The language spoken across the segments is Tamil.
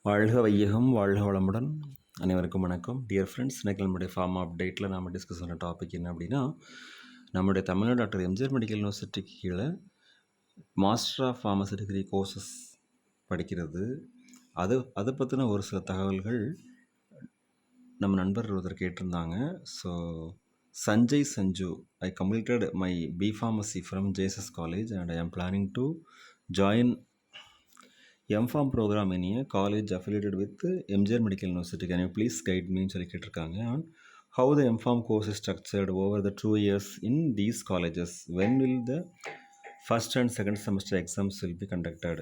வாழ்க வையகம் வாழ்க வளமுடன். அனைவருக்கும் வணக்கம். டியர் ஃப்ரெண்ட்ஸ், இன்றைக்கி நம்முடைய ஃபார்மா அப்டேட்டில் நம்ம டிஸ்கஸ் பண்ண டாபிக் என்ன அப்படின்னா, நம்முடைய தமிழ்நாடு டாக்டர் எம்ஜிஆர் மெடிக்கல் யூனிவர்சிட்டிக்கு கீழே master of pharmacy degree courses படிக்கிறது, அதை பற்றின ஒரு சில தகவல்கள் நம்ம நண்பர் ஒருத்தர் கேட்டிருந்தாங்க. So Sanjay Sanju, I completed my B pharmacy from JSS college and I am planning to join M.Pharm program in a college affiliated with MGR Medical University. Can you please guide me சொல்லி கேட்டிருக்காங்க on how the M.Pharm course is structured over the 2 years in these colleges. When will the first and second semester exams will be conducted?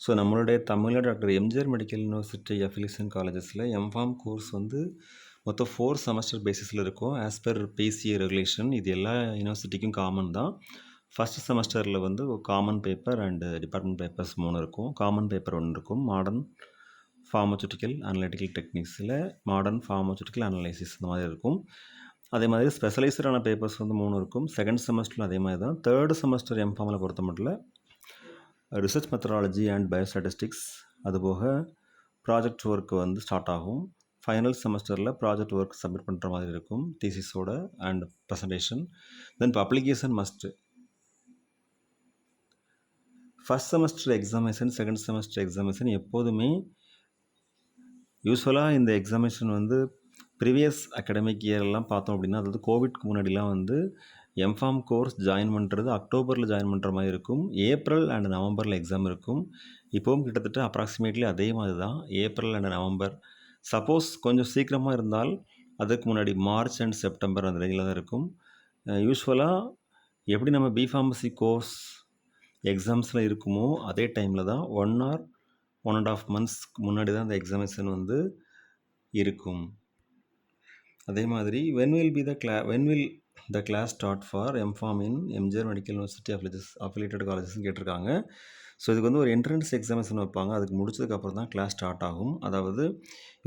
So நம்மளுடைய Tamil Nadu doctor MGR medical university affiliation காலேஜஸில் M.Pharm கோர்ஸ் வந்து மொத்தம் 4 செமஸ்டர் பேசிஸில் இருக்கும். As per PCA regulation. இது எல்லா யூனிவர்சிட்டிக்கும் காமன் தான். ஃபஸ்ட் செமஸ்டரில் வந்து common paper and department papers 3 இருக்கும். காமன் பேப்பர் 1 இருக்கும். மாடர்ன் ஃபார்மசூட்டிக்கல் அனலிட்டிக்கல் டெக்னிக்ஸில் மாடர்ன் ஃபார்மசூட்டிக்கல் அனலைசிஸ் இந்த மாதிரி இருக்கும். அதே மாதிரி ஸ்பெஷலைஸ்டான பேப்பர்ஸ் வந்து 3 இருக்கும். செகண்ட் செமஸ்டரில் அதே மாதிரி தான். தேர்டு செமஸ்டர் M.Pharmல பொறுத்த மட்டும் ரிசர்ச் மெத்தடாலஜி அண்ட் பயோஸ்டாட்டிஸ்டிக்ஸ், அதுபோக ப்ராஜெக்ட் ஒர்க் வந்து ஸ்டார்ட் ஆகும். ஃபைனல் செமஸ்டரில் ப்ராஜெக்ட் ஒர்க் சப்மிட் பண்ணுற மாதிரி இருக்கும், தீசிஸோட and presentation. Then publication must. First semester examination, second semester examination எப்போதுமே யூஸ்வலாக இந்த எக்ஸாமினேஷன் வந்து ப்ரீவியஸ் அகடமிக் இயர்லாம் பார்த்தோம் அப்படின்னா, அதாவது கோவிட்க்கு முன்னாடிலாம் வந்து M.Pharm கோர்ஸ் ஜாயின் பண்ணுறது அக்டோபரில் ஜாயின் பண்ணுற மாதிரி இருக்கும். ஏப்ரல் அண்ட் நவம்பரில் எக்ஸாம் இருக்கும். இப்போவும் கிட்டத்தட்ட அப்ராக்சிமேட்லி அதே மாதிரி தான், ஏப்ரல் அண்ட் நவம்பர். சப்போஸ் கொஞ்சம் சீக்கிரமாக இருந்தால் அதுக்கு முன்னாடி மார்ச் அண்ட் செப்டம்பர் அந்த ரேஞ்சில் தான் இருக்கும். யூஸ்வலாக எப்படி நம்ம பி ஃபார்மசி கோர்ஸ் எக்ஸாம்ஸில் இருக்குமோ அதே டைமில் தான் 1 or 1.5 months முன்னாடி தான் அந்த எக்ஸாமினேஷன் வந்து இருக்கும். அதே மாதிரி when will the class start for M.Pharm in MGR Medical University affiliated colleges கேட்டிருக்காங்க. ஸோ இதுக்கு வந்து ஒரு என்ட்ரன்ஸ் எக்ஸாமினேஷன் வைப்பாங்க. அதுக்கு முடிச்சதுக்கப்புறம் தான் கிளாஸ் ஸ்டார்ட் ஆகும். அதாவது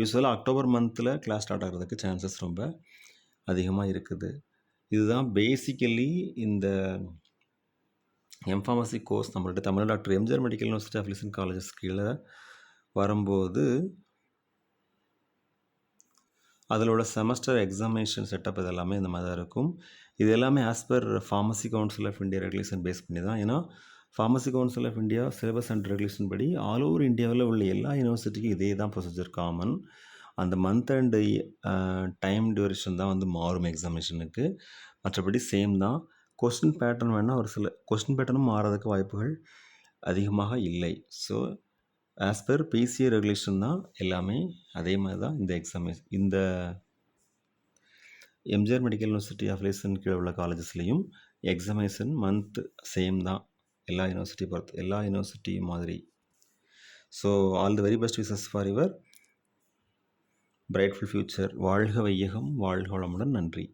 யூஸ்வலாக அக்டோபர் மந்தில் கிளாஸ் ஸ்டார்ட் ஆகிறதுக்கு சான்சஸ் ரொம்ப அதிகமாக இருக்குது. இதுதான் பேசிக்கலி இந்த M.Pharmacy கோர்ஸ் நம்மள்ட்ட Tamil Nadu doctor MGR medical university affiliation colleges கீழே வரும்போது அதிலோட செமஸ்டர் எக்ஸாமினேஷன் செட்டப் இதெல்லாமே இந்த மாதிரி தான் இருக்கும். இது எல்லாமே as per pharmacy council of India regulation base பண்ணி தான். ஏன்னா pharmacy council of India syllabus and regulation படி ஆல் ஓவர் இந்தியாவில் உள்ள எல்லா யூனிவர்சிட்டிக்கும் இதே தான் ப்ரொசீஜர் காமன். அந்த மந்த் அண்ட் டைம் டியூரேஷன் தான் வந்து மாறும் எக்ஸாமினேஷனுக்கு. மற்றபடி சேம் தான். கொஸ்டின் பேட்டர்ன் வேணால் ஒரு சில கொஸ்டின் பேட்டர்னும் மாறதுக்கு வாய்ப்புகள் அதிகமாக இல்லை. So as per PCA regulation தான் எல்லாமே அதே மாதிரி தான் இந்த எக்ஸாமினேஷன். இந்த எம்ஜிஆர் மெடிக்கல் யூனிவர்சிட்டி அஃபிலியேஷன் கீழே உள்ள காலேஜஸ்லேயும் எக்ஸாமினேஷன் மந்த் சேம் தான், எல்லா யூனிவர்சிட்டி மாதிரி. So all the very best wishes for your brightful future. வாழ்க வையகம் வாழ்க வளமுடன். நன்றி.